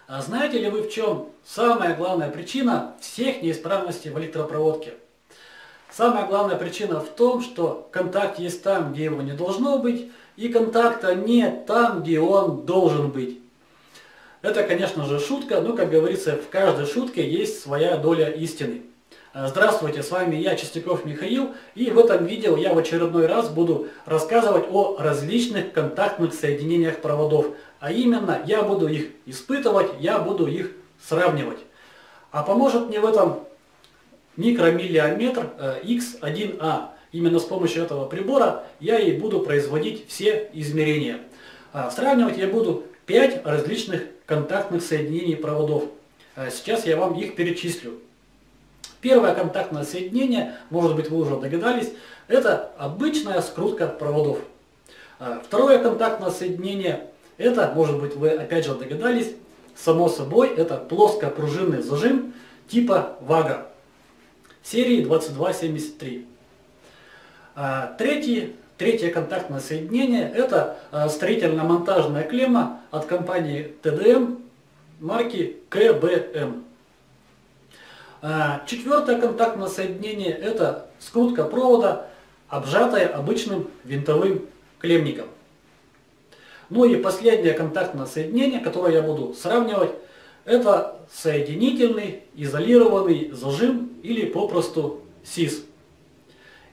А знаете ли вы, в чем самая главная причина всех неисправностей в электропроводке? Самая главная причина в том, что контакт есть там, где его не должно быть, и контакта нет там, где он должен быть. Это, конечно же, шутка, но, как говорится, в каждой шутке есть своя доля истины. Здравствуйте, с вами я, Чистяков Михаил, и в этом видео я в очередной раз буду рассказывать о различных контактных соединениях проводов. А именно, я буду их испытывать, я буду их сравнивать. А поможет мне в этом микромиллиметр X1A. Именно с помощью этого прибора я и буду производить все измерения. Сравнивать я буду 5 различных контактных соединений проводов. Сейчас я вам их перечислю. Первое контактное соединение, может быть вы уже догадались, это обычная скрутка проводов. Второе контактное соединение, это, может быть вы опять же догадались, само собой, это плоскопружинный зажим типа Вага серии 2273. Третье контактное соединение это строительно-монтажная клемма от компании ТДМ марки КБМ. Четвертое контактное соединение это скрутка провода, обжатая обычным винтовым клемником. Ну и последнее контактное соединение, которое я буду сравнивать, это соединительный изолированный зажим или попросту СИЗ.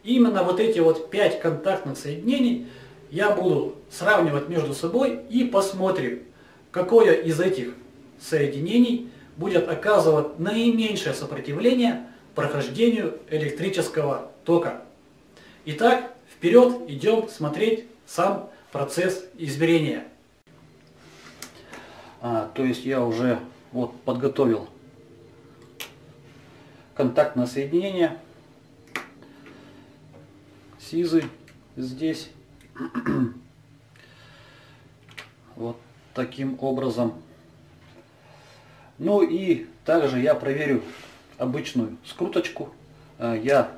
Именно вот эти вот 5 контактных соединений я буду сравнивать между собой и посмотрим, какое из этих соединений будет оказывать наименьшее сопротивление прохождению электрического тока. Итак, вперед идем смотреть сам процесс измерения. То есть я уже подготовил контактное соединение. СИЗы здесь. Вот таким образом. Ну и также я проверю обычную скруточку. Я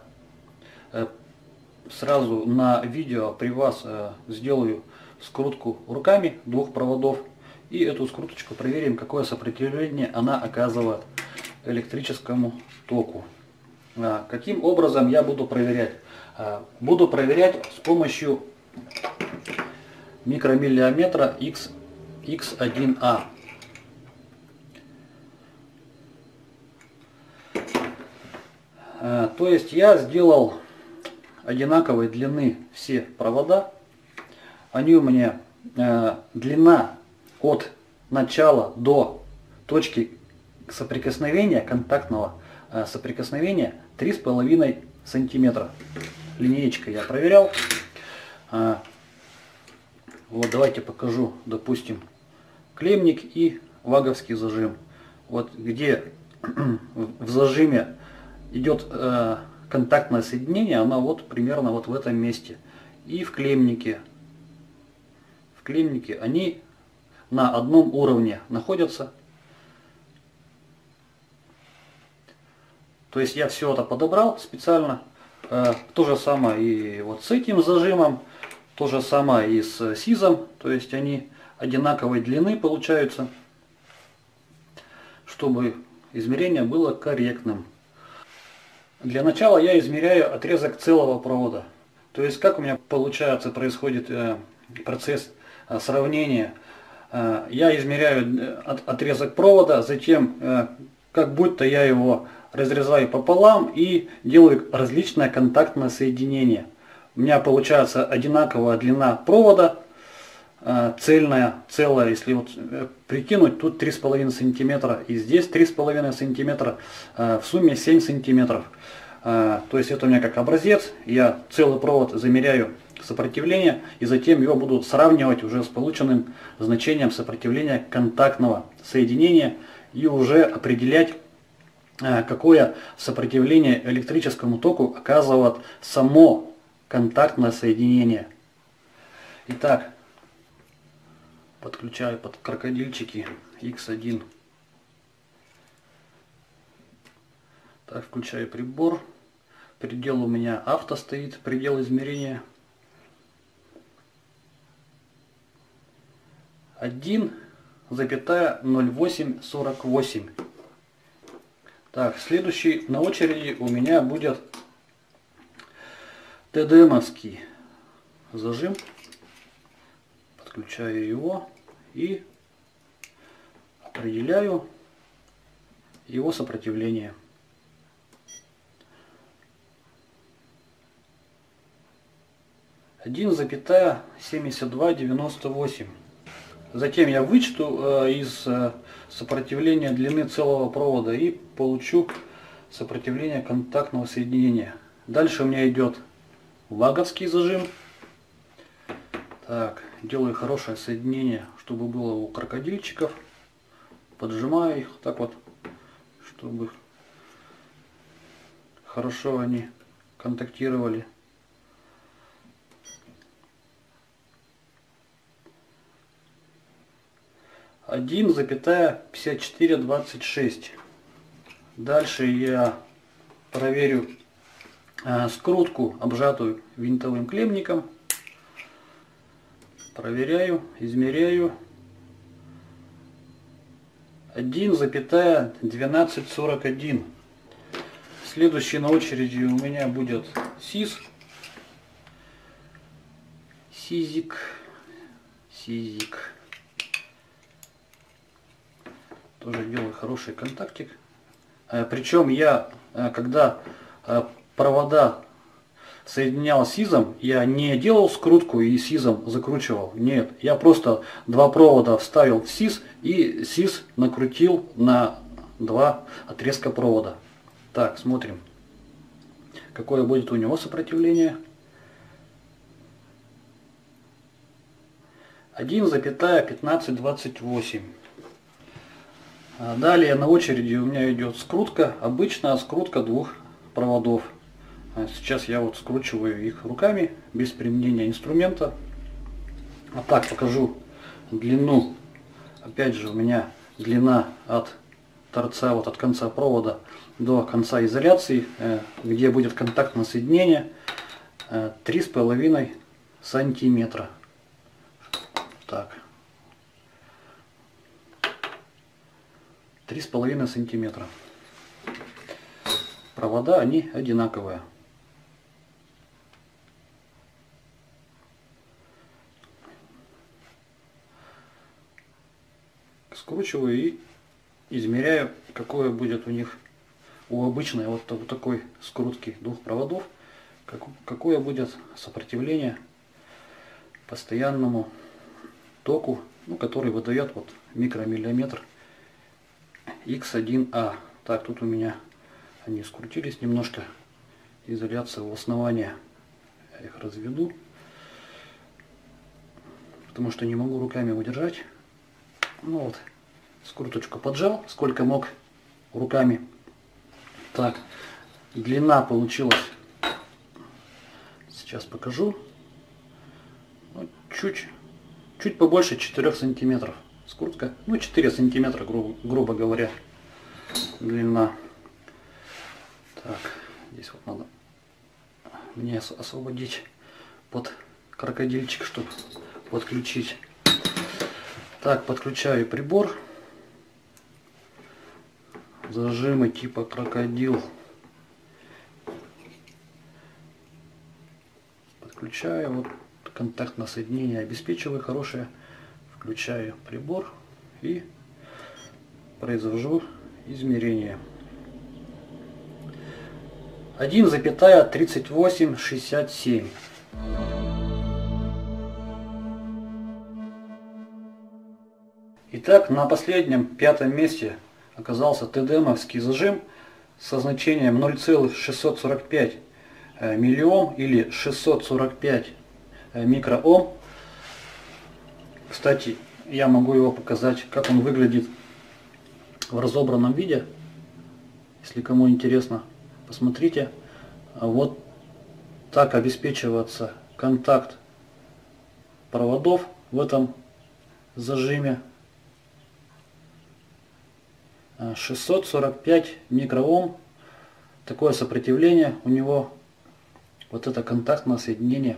сразу на видео при вас сделаю скрутку руками двух проводов. И эту скруточку проверим, какое сопротивление она оказывает электрическому току. Каким образом я буду проверять? Буду проверять с помощью микромиллиметра X1A. То есть я сделал одинаковой длины все провода. Они у меня длина от начала до точки соприкосновения, контактного соприкосновения 3,5 сантиметра. Линеечкой я проверял. Вот давайте покажу, допустим, клемник и ваговский зажим. Вот где в зажиме идет контактное соединение, оно вот примерно вот в этом месте. И в клемнике они на одном уровне находятся. То есть я все это подобрал специально. То же самое и вот с этим зажимом, то же самое и с СИЗом. То есть они одинаковой длины получаются, чтобы измерение было корректным. Для начала я измеряю отрезок целого провода. То есть как у меня получается, происходит процесс сравнения. Я измеряю отрезок провода, затем как будто я его разрезаю пополам и делаю различное контактное соединение. У меня получается одинаковая длина провода, целая, если вот прикинуть, тут 3,5 сантиметра и здесь 3,5 сантиметра, в сумме 7 сантиметров. То есть это у меня как образец, я целый провод замеряю сопротивление и затем его буду сравнивать уже с полученным значением сопротивления контактного соединения и уже определять, какое сопротивление электрическому току оказывает само контактное соединение. Итак, подключаю под крокодильчики X1. Так, включаю прибор. Предел у меня авто стоит, предел измерения. 1 1,0848. Так, следующий на очереди у меня будет ТДМовский зажим. Подключаю его и определяю его сопротивление. 1,7298. Затем я вычту из сопротивления длины целого провода и получу сопротивление контактного соединения. Дальше у меня идет ваговский зажим. Так, делаю хорошее соединение, чтобы было у крокодильчиков. Поджимаю их так вот, чтобы хорошо они контактировали. Один 1,5426. Дальше я проверю скрутку, обжатую винтовым клемником. Проверяю, измеряю. 1,1241. Следующий на очереди у меня будет Сизик. Тоже делаю хороший контактик. Причем я, когда провода соединял сизом, я не делал скрутку и сизом закручивал. Нет, я просто два провода вставил в сиз и сиз накрутил на два отрезка провода. Так, смотрим, какое будет у него сопротивление. 1,1528. Далее на очереди у меня идет скрутка, обычная скрутка двух проводов. Сейчас я вот скручиваю их руками, без применения инструмента. А так покажу длину. Опять же у меня длина от торца, вот от конца провода до конца изоляции, где будет контактное соединение, 3,5 сантиметра. Так. 3,5 сантиметра. Провода они одинаковые. Скручиваю и измеряю, какое будет у них, у обычной вот такой скрутки двух проводов, какое будет сопротивление постоянному току, ну, который выдает вот микромиллиметр X1A. Так, тут у меня они скрутились немножко. Изоляция у основания. Я их разведу, потому что не могу руками удержать. Ну вот, скруточку поджал, сколько мог руками. Так, длина получилась. Сейчас покажу. Ну, чуть побольше 4 сантиметров. Скрутка, ну 4 сантиметра, грубо говоря, длина. Так, здесь вот надо мне освободить под крокодильчик, чтобы подключить. Так, подключаю прибор. Зажимы типа крокодил. Подключаю, вот контактное соединение обеспечиваю хорошее. Включаю прибор и произвожу измерение. 1,3867. Итак, на последнем, пятом месте оказался ТДМовский зажим со значением 0,645 миллиом или 645 микроом. Кстати, я могу его показать, как он выглядит в разобранном виде. Если кому интересно, посмотрите. Вот так обеспечивается контакт проводов в этом зажиме. 645 микроом. Такое сопротивление у него. Вот это контактное соединение.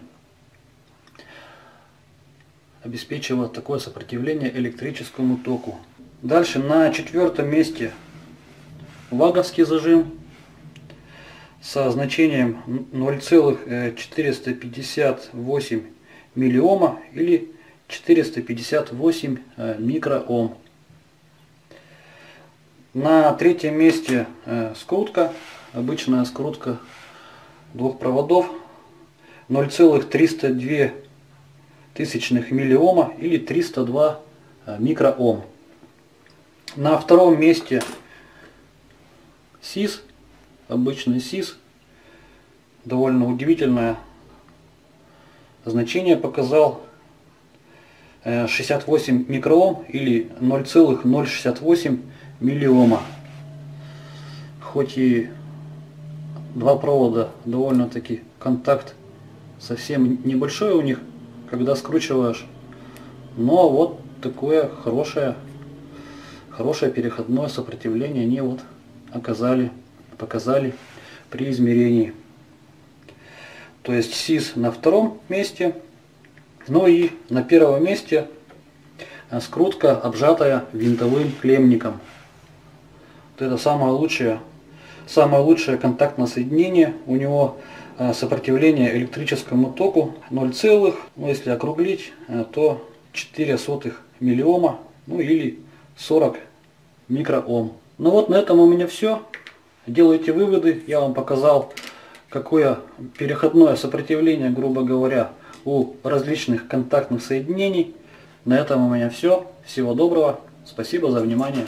обеспечивало такое сопротивление электрическому току. Дальше на 4-м месте ваговский зажим со значением 0,458 миллиома или 458 микроом. На 3-м месте скрутка, обычная скрутка двух проводов 0,302 миллиома или 302 микроом. На 2-м месте СИС, обычный СИС, довольно удивительное значение показал 68 микроом или 0,068 миллиома. Хоть и два провода, довольно-таки контакт совсем небольшой у них, когда скручиваешь, но вот такое хорошее переходное сопротивление они вот показали при измерении. То есть СИС на 2-м месте, ну и на 1-м месте скрутка, обжатая винтовым клеммником. Вот это самое лучшее контактное соединение. У него сопротивление электрическому току 0, ну если округлить, то 0,04 миллиома, ну или 40 микроом. Ну вот на этом у меня все. Делайте выводы. Я вам показал, какое переходное сопротивление, грубо говоря, у различных контактных соединений. На этом у меня все. Всего доброго. Спасибо за внимание.